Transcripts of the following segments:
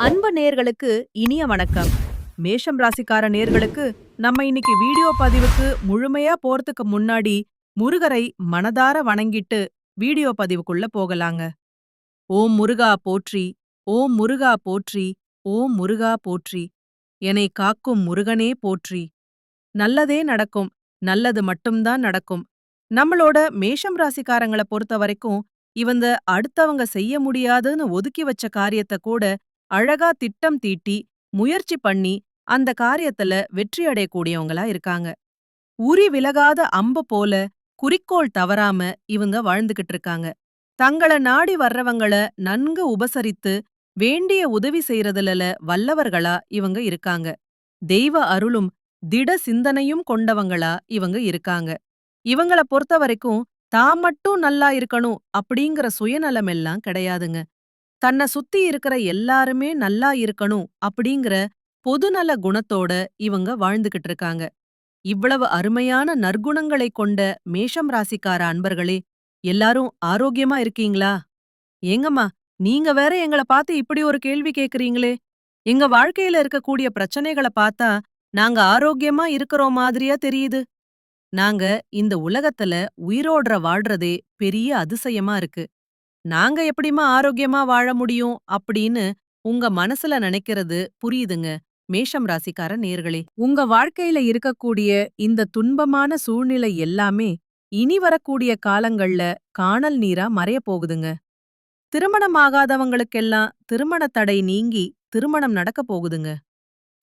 அன்பு நேர்களுக்கு இனிய வணக்கம். மேஷம் ராசிக்கார நேர்களுக்கு நம்ம இன்னைக்கு வீடியோ பதிவுக்கு முழுமையா போறதுக்கு முன்னாடி முருகரை மனதார வணங்கிட்டு வீடியோ பதிவுக்குள்ள போகலாங்க. ஓம் முருகா போற்றி, ஓம் முருகா போற்றி, ஓம் முருகா போற்றி. என்னை காக்கும் முருகனே போற்றி. நல்லதே நடக்கும், நல்லது மட்டும்தான் நடக்கும். நம்மளோட மேஷம் ராசிக்காரங்கள பொறுத்த வரைக்கும் இவங்க அடுத்தவங்க செய்ய முடியாதுன்னு ஒதுக்கி வச்ச காரியத்த கூட அழகா திட்டம் தீட்டி முயற்சி பண்ணி அந்த காரியத்துல வெற்றி அடையக்கூடியவங்களா இருக்காங்க. உரி விலகாத அம்பு போல குறிக்கோள் தவறாம இவங்க வாழ்ந்துகிட்டு இருக்காங்க. தங்கள நாடி வர்றவங்கள நன்கு உபசரித்து வேண்டிய உதவி செய்யறதுல வல்லவர்களா இவங்க இருக்காங்க. தெய்வ அருளும் திட சிந்தனையும் கொண்டவங்களா இவங்க இருக்காங்க. இவங்கள பொறுத்த வரைக்கும் தான் மட்டும் நல்லா இருக்கணும் அப்படிங்கிற சுயநலம் எல்லாம் கிடையாதுங்க. தன்னை சுத்தி இருக்கிற எல்லாருமே நல்லா இருக்கணும் அப்படிங்கிற பொதுநல குணத்தோட இவங்க வாழ்ந்துகிட்டு இருக்காங்க. இவ்வளவு அருமையான நற்குணங்களை கொண்ட மேஷம் ராசிக்கார அன்பர்களே, எல்லாரும் ஆரோக்கியமா இருக்கீங்களா? ஏங்கம்மா, நீங்க வேற எங்கள பார்த்து இப்படி ஒரு கேள்வி கேக்குறீங்களே? எங்க வாழ்க்கையில இருக்கக்கூடிய பிரச்சனைகள பார்த்தா நாங்க ஆரோக்கியமா இருக்கிறோம் மாதிரியா தெரியுது. நாங்க இந்த உலகத்துல உயிரோட வாழ்றதே பெரிய அதிசயமா இருக்கு. நாங்க எப்படிம்மா ஆரோக்கியமா வாழ முடியும் அப்படின்னு உங்க மனசுல நினைக்கிறது புரியுதுங்க. மேஷம் ராசிக்கார நேர்களே, உங்க வாழ்க்கையில இருக்கக்கூடிய இந்த துன்பமான சூழ்நிலை எல்லாமே இனி வரக்கூடிய காலங்கள்ல காணல் நீரா மறைய போகுதுங்க. திருமணமாகாதவங்களுக்கெல்லாம் திருமண தடை நீங்கி திருமணம் நடக்க போகுதுங்க.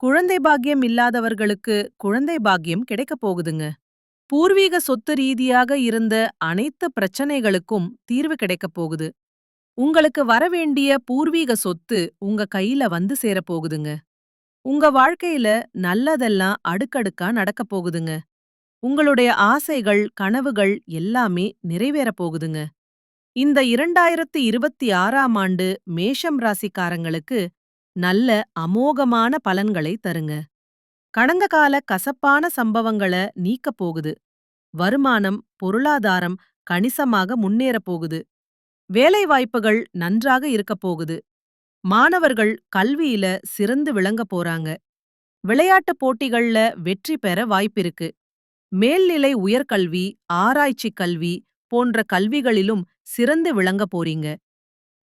குழந்தை பாக்கியம் இல்லாதவர்களுக்கு குழந்தை பாக்கியம் கிடைக்க போகுதுங்க. பூர்வீக சொத்து ரீதியாக இருந்த அனைத்து பிரச்சனைகளுக்கும் தீர்வு கிடைக்கப் போகுது. உங்களுக்கு வரவேண்டிய பூர்வீக சொத்து உங்க கையில வந்து சேரப் போகுதுங்க. உங்க வாழ்க்கையில நல்லதெல்லாம் அடுக்கடுக்கா நடக்கப் போகுதுங்க. உங்களுடைய ஆசைகள், கனவுகள் எல்லாமே நிறைவேறப் போகுதுங்க. இந்த 2026ஆம் ஆண்டு மேஷம் ராசிக்காரங்களுக்கு நல்ல அமோகமான பலன்களை தருங்க. கடந்த கால கசப்பான சம்பவங்கள நீக்கப் போகுது. வருமானம், பொருளாதாரம் கணிசமாக முன்னேறப் போகுது. வேலைவாய்ப்புகள் நன்றாக இருக்கப் போகுது. மாணவர்கள் கல்வியில சிறந்து விளங்கப் போறாங்க. விளையாட்டுப் போட்டிகள்ல வெற்றி பெற வாய்ப்பிருக்கு. மேல்நிலை உயர்கல்வி, ஆராய்ச்சி கல்வி போன்ற கல்விகளிலும் சிறந்து விளங்கப் போறீங்க.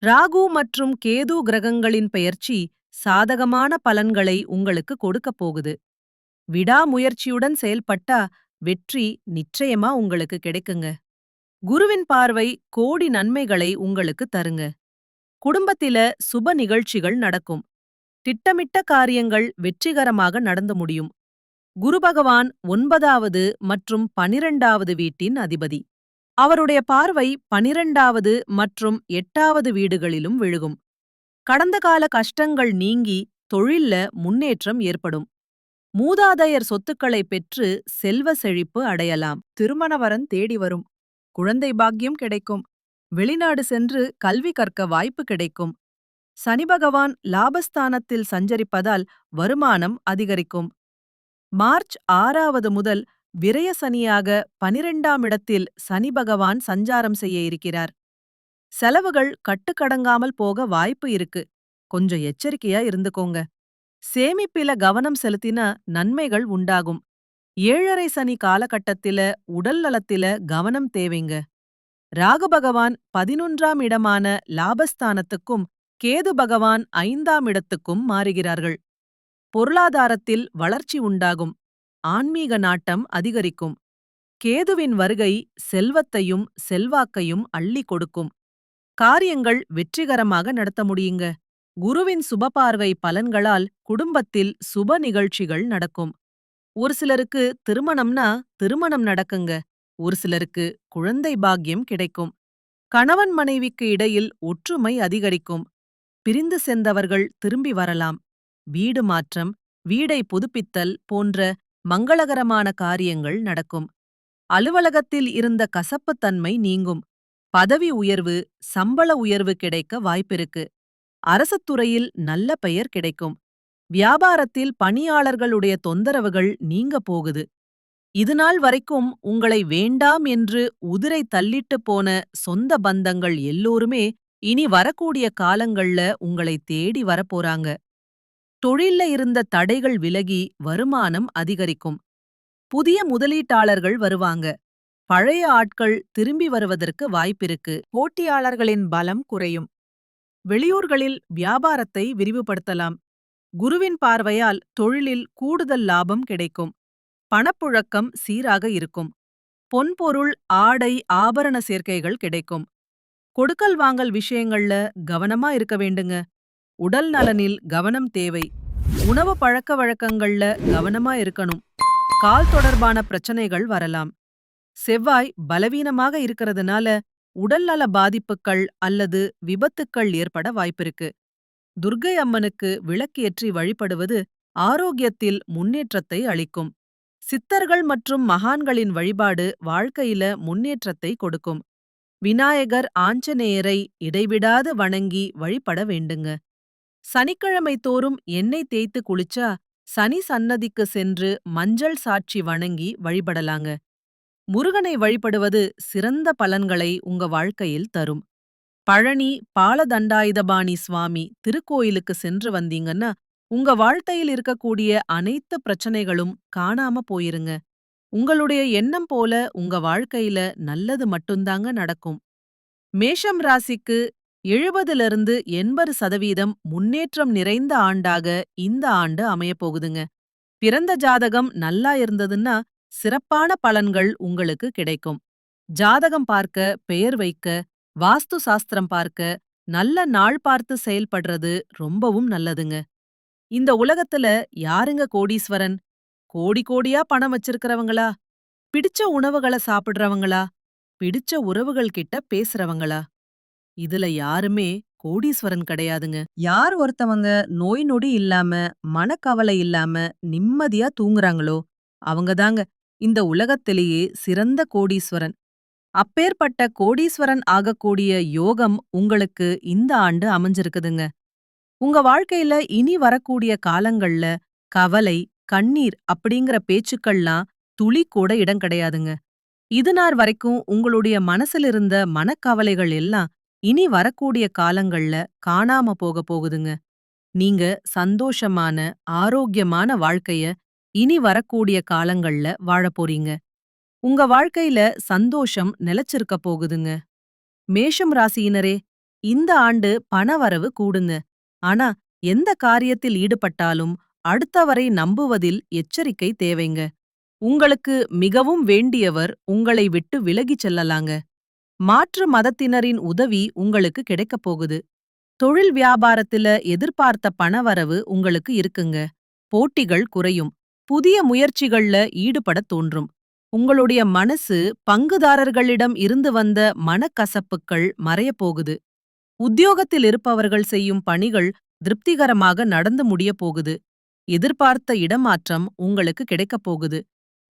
ராகு மற்றும் கேது கிரகங்களின் பெயர்ச்சி சாதகமான பலன்களை உங்களுக்கு கொடுக்கப் போகுது. விடாமுயற்சியுடன் செயல்பட்டா வெற்றி நிச்சயமா உங்களுக்கு கிடைக்குங்க. குருவின் பார்வை கோடி நன்மைகளை உங்களுக்கு தருங்க. குடும்பத்தில சுப நிகழ்ச்சிகள் நடக்கும். திட்டமிட்ட காரியங்கள் வெற்றிகரமாக நடந்து முடியும். குரு பகவான் 9வது மற்றும் 12வது வீட்டின் அதிபதி. அவருடைய பார்வை 12வது மற்றும் 8வது வீடுகளிலும் விழுகும். கடந்த கால கஷ்டங்கள் நீங்கி தொழில்ல முன்னேற்றம் ஏற்படும். மூதாதையர் சொத்துக்களை பெற்று செல்வ செழிப்பு அடையலாம். திருமணவரன் தேடி வரும். குழந்தை பாக்கியம் கிடைக்கும். வெளிநாடு சென்று கல்வி கற்க வாய்ப்பு கிடைக்கும். சனி பகவான் லாபஸ்தானத்தில் சஞ்சரிப்பதால் வருமானம் அதிகரிக்கும். மார்ச் 6வது முதல் விரய சனியாக 12ஆம் இடத்தில் சனி பகவான் சஞ்சாரம் செய்ய இருக்கிறார். செலவுகள் கட்டுக்கடங்காமல் போக வாய்ப்பு இருக்கு. கொஞ்சம் எச்சரிக்கையா இருந்துக்கோங்க. சேமிப்பில கவனம் செலுத்தினா நன்மைகள் உண்டாகும். 7.5 சனி காலகட்டத்தில உடல் நலத்தில கவனம் தேவைங்க. ராகு பகவான் 11ஆம் இடமான லாபஸ்தானத்துக்கும் கேது பகவான் 5ஆம் இடத்துக்கும் மாறுகிறார்கள். பொருளாதாரத்தில் வளர்ச்சி உண்டாகும். ஆன்மீக நாட்டம் அதிகரிக்கும். கேதுவின் வருகை செல்வத்தையும் செல்வாக்கையும் அள்ளி கொடுக்கும். காரியங்கள் வெற்றிகரமாக நடத்த முடியுங்க. குருவின் சுபபார்வை பலன்களால் குடும்பத்தில் சுப நிகழ்ச்சிகள் நடக்கும். ஒரு சிலருக்கு திருமணம்னா திருமணம் நடக்குங்க. ஒரு சிலருக்கு குழந்தை பாக்கியம் கிடைக்கும். கணவன் மனைவிக்கு இடையில் ஒற்றுமை அதிகரிக்கும். பிரிந்து சென்றவர்கள் திரும்பி வரலாம். வீடு மாற்றம், வீடை புதுப்பித்தல் போன்ற மங்களகரமான காரியங்கள் நடக்கும். அலுவலகத்தில் இருந்த கசப்புத்தன்மை நீங்கும். பதவி உயர்வு, சம்பள உயர்வு கிடைக்க வாய்ப்பிருக்கு. அரசுத்துறையில் நல்ல பெயர் கிடைக்கும். வியாபாரத்தில் பணியாளர்களுடைய தொந்தரவுகள் நீங்க போகுது. இதுநாள் வரைக்கும் உங்களை வேண்டாம் என்று உதிரை தள்ளிட்டு போன சொந்த பந்தங்கள் எல்லோருமே இனி வரக்கூடிய காலங்கள்ல உங்களை தேடி வரப்போறாங்க. தொழில்ல இருந்த தடைகள் விலகி வருமானம் அதிகரிக்கும். புதிய முதலீட்டாளர்கள் வருவாங்க. பழைய ஆட்கள் திரும்பி வருவதற்கு வாய்ப்பிருக்கு. போட்டியாளர்களின் பலம் குறையும். வெளியூர்களில் வியாபாரத்தை விரிவுபடுத்தலாம். குருவின் பார்வையால் தொழிலில் கூடுதல் லாபம் கிடைக்கும். பணப்புழக்கம் சீராக இருக்கும். பொன்பொருள், ஆடை, ஆபரண சேர்க்கைகள் கிடைக்கும். கொடுக்கல் வாங்கல் விஷயங்கள்ல கவனமா இருக்க வேண்டுங்க. உடல் நலனில் கவனம் தேவை. உணவு பழக்க வழக்கங்கள்ல கவனமா இருக்கணும். கால் தொடர்பான பிரச்சனைகள் வரலாம். செவ்வாய் பலவீனமாக இருக்கிறதுனால உடல்நல பாதிப்புகள் அல்லது விபத்துக்கள் ஏற்பட வாய்ப்பிருக்கு. துர்க்கை அம்மனுக்கு விளக்கேற்றி வழிபடுவது ஆரோக்கியத்தில் முன்னேற்றத்தை அளிக்கும். சித்தர்கள் மற்றும் மகான்களின் வழிபாடு வாழ்க்கையில முன்னேற்றத்தை கொடுக்கும். விநாயகர், ஆஞ்சநேயரை இடைவிடாது வணங்கி வழிபட வேண்டுங்க. சனிக்கிழமை தோறும் எண்ணெய் தேய்த்து குளிச்சா சனி சன்னதிக்கு சென்று மஞ்சள் சாட்சி வணங்கி வழிபடலாங்க. முருகனை வழிபடுவது சிறந்த பலன்களை உங்க வாழ்க்கையில் தரும். பழனி பாலதண்டாயுதபாணி சுவாமி திருக்கோயிலுக்கு சென்று வந்தீங்கன்னா உங்க வாழ்க்கையில் இருக்கக்கூடிய அனைத்து பிரச்சனைகளும் காணாம போயிருங்க. உங்களுடைய எண்ணம் போல உங்க வாழ்க்கையில நல்லது மட்டும்தாங்க நடக்கும். மேஷம் ராசிக்கு 70% முன்னேற்றம் நிறைந்த ஆண்டாக இந்த ஆண்டு அமையப் போகுதுங்க. பிறந்த ஜாதகம் நல்லா இருந்ததுன்னா சிறப்பான பலன்கள் உங்களுக்கு கிடைக்கும். ஜாதகம் பார்க்க, பெயர் வைக்க, வாஸ்து சாஸ்திரம் பார்க்க, நல்ல நாள் பார்த்து செயல்படுறது ரொம்பவும் நல்லதுங்க. இந்த உலகத்துல யாருங்க கோடீஸ்வரன்? கோடி கோடியா பணம் வச்சிருக்கிறவங்களா? பிடிச்ச உணவுகள சாப்பிடுறவங்களா? பிடிச்ச உறவுகள் கிட்ட பேசுறவங்களா? இதுல யாருமே கோடீஸ்வரன் கிடையாதுங்க. யார் ஒருத்தவங்க நோய் நொடி இல்லாம, மனக்கவலை இல்லாம நிம்மதியா தூங்குறாங்களோ அவங்கதாங்க இந்த உலகத்திலேயே சிறந்த கோடீஸ்வரன். அப்பேற்பட்ட கோடீஸ்வரன் ஆகக்கூடிய யோகம் உங்களுக்கு இந்த ஆண்டு அமைஞ்சிருக்குதுங்க. உங்க வாழ்க்கையில இனி வரக்கூடிய காலங்கள்ல கவலை, கண்ணீர் அப்படிங்கிற பேச்சுக்கள்லாம் துளி கூட இடம் கிடையாதுங்க. இதுநாள் வரைக்கும் உங்களுடைய மனசுல இருந்த மனக்கவலைகள் எல்லாம் இனி வரக்கூடிய காலங்கள்ல காணாம போக போகுதுங்க. நீங்க சந்தோஷமான, ஆரோக்கியமான வாழ்க்கைய இனி வரக்கூடிய காலங்கள்ல வாழப் போறீங்க. உங்க வாழ்க்கையில சந்தோஷம் நிலைச்சிருக்க போகுதுங்க. மேஷம் ராசியினரே, இந்த ஆண்டு பணவரவு கூடுங்க. ஆனா எந்த காரியத்தில் ஈடுபட்டாலும் அடுத்தவரை நம்புவதில் எச்சரிக்கை தேவைங்க. உங்களுக்கு மிகவும் வேண்டியவர் உங்களை விட்டு விலகிச் செல்லலாங்க. மாற்று மதத்தினரின் உதவி உங்களுக்கு கிடைக்கப் போகுது. தொழில் வியாபாரத்துல எதிர்பார்த்த பணவரவு உங்களுக்கு இருக்குங்க. போட்டிகள் குறையும். புதிய முயற்சிகள்ல ஈடுபடத் தோன்றும். உங்களுடைய மனசு பங்குதாரர்களிடம் இருந்து வந்த மனக்கசப்புக்கள் மறையப் போகுது. உத்தியோகத்தில் இருப்பவர்கள் செய்யும் பணிகள் திருப்திகரமாக நடந்து முடியப் போகுது. எதிர்பார்த்த இடமாற்றம் உங்களுக்கு கிடைக்கப் போகுது.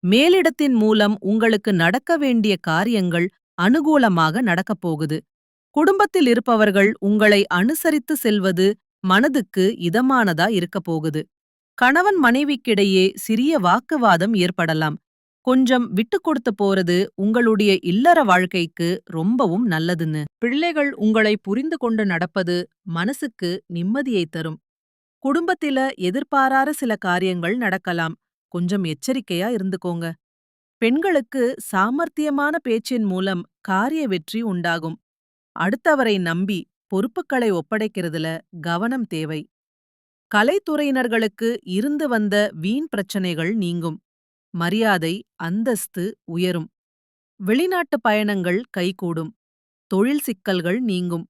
மேலிடத்தின் மூலம் உங்களுக்கு நடக்க வேண்டிய காரியங்கள் அனுகூலமாக நடக்கப் போகுது. குடும்பத்தில் இருப்பவர்கள் உங்களை அனுசரித்து செல்வது மனதுக்கு இதமானதா இருக்கப் போகுது. கணவன் மனைவிக்கிடையே சிறிய வாக்குவாதம் ஏற்படலாம். கொஞ்சம் விட்டு கொடுத்து போறது உங்களுடைய இல்லற வாழ்க்கைக்கு ரொம்பவும் நல்லதுன்னு. பிள்ளைகள் உங்களை புரிந்து கொண்டு நடப்பது மனசுக்கு நிம்மதியை தரும். குடும்பத்தில எதிர்பாராத சில காரியங்கள் நடக்கலாம். கொஞ்சம் எச்சரிக்கையா இருந்துக்கோங்க. பெண்களுக்கு சாமர்த்தியமான பேச்சின் மூலம் காரிய வெற்றி உண்டாகும். அடுத்தவரை நம்பி பொறுப்புகளை ஒப்படைக்கிறதுல கவனம் தேவை. கலைத்துறையினர்களுக்கு இருந்து வந்த வீண் பிரச்சனைகள் நீங்கும். மரியாதை, அந்தஸ்து உயரும். வெளிநாட்டு பயணங்கள் கைகூடும். தொழில் சிக்கல்கள் நீங்கும்.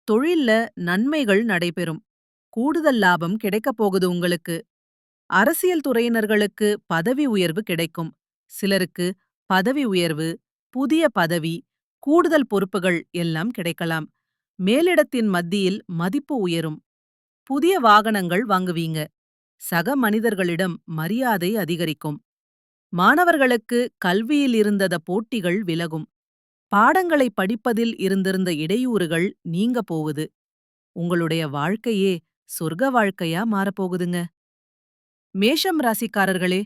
தொழில்ல நன்மைகள் நடைபெறும். கூடுதல் லாபம் கிடைக்கப் போகுது உங்களுக்கு. அரசியல் துறையினர்களுக்கு பதவி உயர்வு கிடைக்கும். சிலருக்கு பதவி உயர்வு, புதிய பதவி, கூடுதல் பொறுப்புகள் எல்லாம் கிடைக்கலாம். மேலிடத்தின் மத்தியில் மதிப்பு உயரும். புதிய வாகனங்கள் வாங்குவீங்க. சக மனிதர்களிடம் மரியாதை அதிகரிக்கும். மாணவர்களுக்கு கல்வியில் இருந்தத போட்டிகள் விலகும். பாடங்களை படிப்பதில் இருந்திருந்த இடையூறுகள் நீங்க போகுது. உங்களுடைய வாழ்க்கையே சொர்க்க வாழ்க்கையா மாறப்போகுதுங்க. மேஷம் ராசிக்காரர்களே,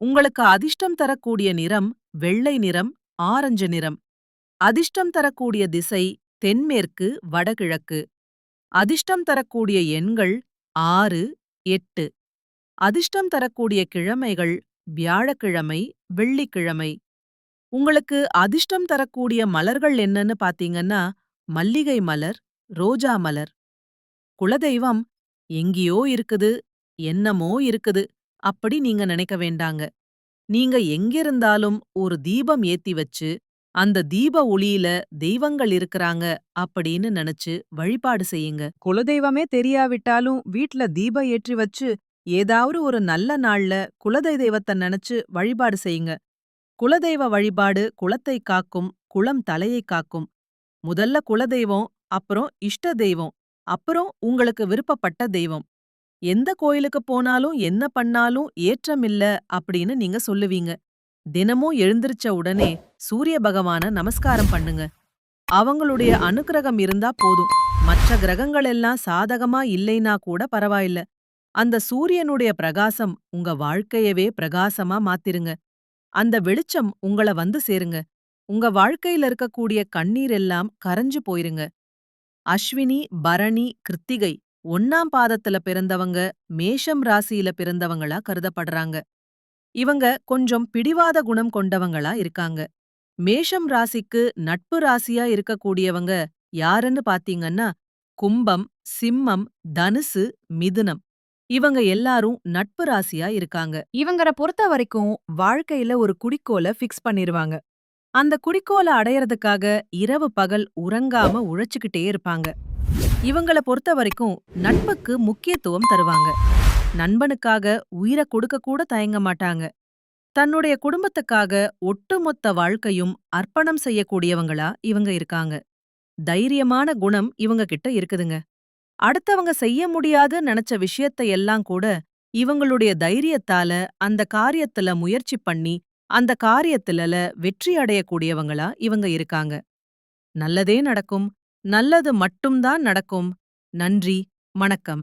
உங்களுக்கு அதிர்ஷ்டம் தரக்கூடிய நிறம் வெள்ளை நிறம், ஆரஞ்சு நிறம். அதிர்ஷ்டம் தரக்கூடிய திசை தென்மேற்கு, வடகிழக்கு. அதிர்ஷ்டம் தரக்கூடிய எண்கள் 6, 8. அதிர்ஷ்டம் தரக்கூடிய கிழமைகள் வியாழக்கிழமை, வெள்ளிக்கிழமை. உங்களுக்கு அதிர்ஷ்டம் தரக்கூடிய மலர்கள் என்னன்னு பாத்தீங்கன்னா, மல்லிகை மலர், ரோஜா மலர். குலதெய்வம் எங்கேயோ இருக்குது, என்னமோ இருக்குது அப்படி நீங்க நினைக்க வேண்டாங்க. நீங்க எங்கிருந்தாலும் ஒரு தீபம் ஏத்தி வச்சு, அந்த தீப ஒளியில தெய்வங்கள் இருக்கறாங்க அப்படின்னு நினைச்சு வழிபாடு செய்யுங்க. குலதெய்வமே தெரியாவிட்டாலும் வீட்ல தீபம் ஏற்றி வச்சு, ஏதாவது ஒரு நல்ல நாள்ல குலதெய்வத்தை நினைச்சு வழிபாடு செய்யுங்க. குலதெய்வ வழிபாடு குலத்தை காக்கும், குலம் தலையை காக்கும். முதல்ல குலதெய்வம், அப்புறம் இஷ்ட தெய்வம், அப்புறம் உங்களுக்கு விருப்பப்பட்ட தெய்வம். எந்த கோயிலுக்கு போனாலும் என்ன பண்ணாலும் ஏற்றம் இல்ல அப்படின்னு நீங்க சொல்லுவீங்க. தினமும் எழுந்திருச்ச உடனே சூரிய பகவான நமஸ்காரம் பண்ணுங்க. அவங்களுடைய அனுக்கிரகம் இருந்தா போதும். மற்ற கிரகங்கள் எல்லாம் சாதகமா இல்லைனா கூட பரவாயில்ல. அந்த சூரியனுடைய பிரகாசம் உங்க வாழ்க்கையவே பிரகாசமா மாத்திருங்க. அந்த வெளிச்சம் உங்கள வந்து சேருங்க. உங்க வாழ்க்கையில இருக்கக்கூடிய கண்ணீர் எல்லாம் கரைஞ்சு போயிருங்க. அஸ்வினி, பரணி, கிருத்திகை 1ஆம் பாதத்துல பிறந்தவங்க மேஷம் ராசியில பிறந்தவங்களா கருதப்படுறாங்க. இவங்க கொஞ்சம் பிடிவாத குணம் கொண்டவங்களா இருக்காங்க. மேஷம் ராசிக்கு நட்பு ராசியா இருக்கக்கூடியவங்க யாருன்னு பாத்தீங்கன்னா, கும்பம், சிம்மம், தனுசு, மிதுனம். இவங்க எல்லாரும் நட்பு ராசியா இருக்காங்க. இவங்கள பொறுத்த வரைக்கும் வாழ்க்கையில ஒரு குறிக்கோள ஃபிக்ஸ் பண்ணிருவாங்க. அந்த குறிக்கோள அடையறதுக்காக இரவு பகல் உறங்காம உழைச்சுக்கிட்டே இருப்பாங்க. இவங்கள பொறுத்த வரைக்கும் நட்புக்கு முக்கியத்துவம் தருவாங்க. நண்பனுக்காக உயிரை கொடுக்க கூட தயங்க மாட்டாங்க. தன்னுடைய குடும்பத்துக்காக ஒட்டுமொத்த வாழ்க்கையும் அர்ப்பணம் செய்யக்கூடியவங்களா இவங்க இருக்காங்க. தைரியமான குணம் இவங்க கிட்ட இருக்குதுங்க. அடுத்தவங்க செய்ய முடியாது நினைச்ச விஷயத்தை எல்லாம் கூட இவங்களுடைய தைரியத்தால அந்த காரியத்துல முயற்சி பண்ணி அந்த காரியத்துல வெற்றி அடையக்கூடியவங்களா இவங்க இருக்காங்க. நல்லதே நடக்கும். நல்லது மட்டும்தான் நடக்கும். நன்றி. வணக்கம்.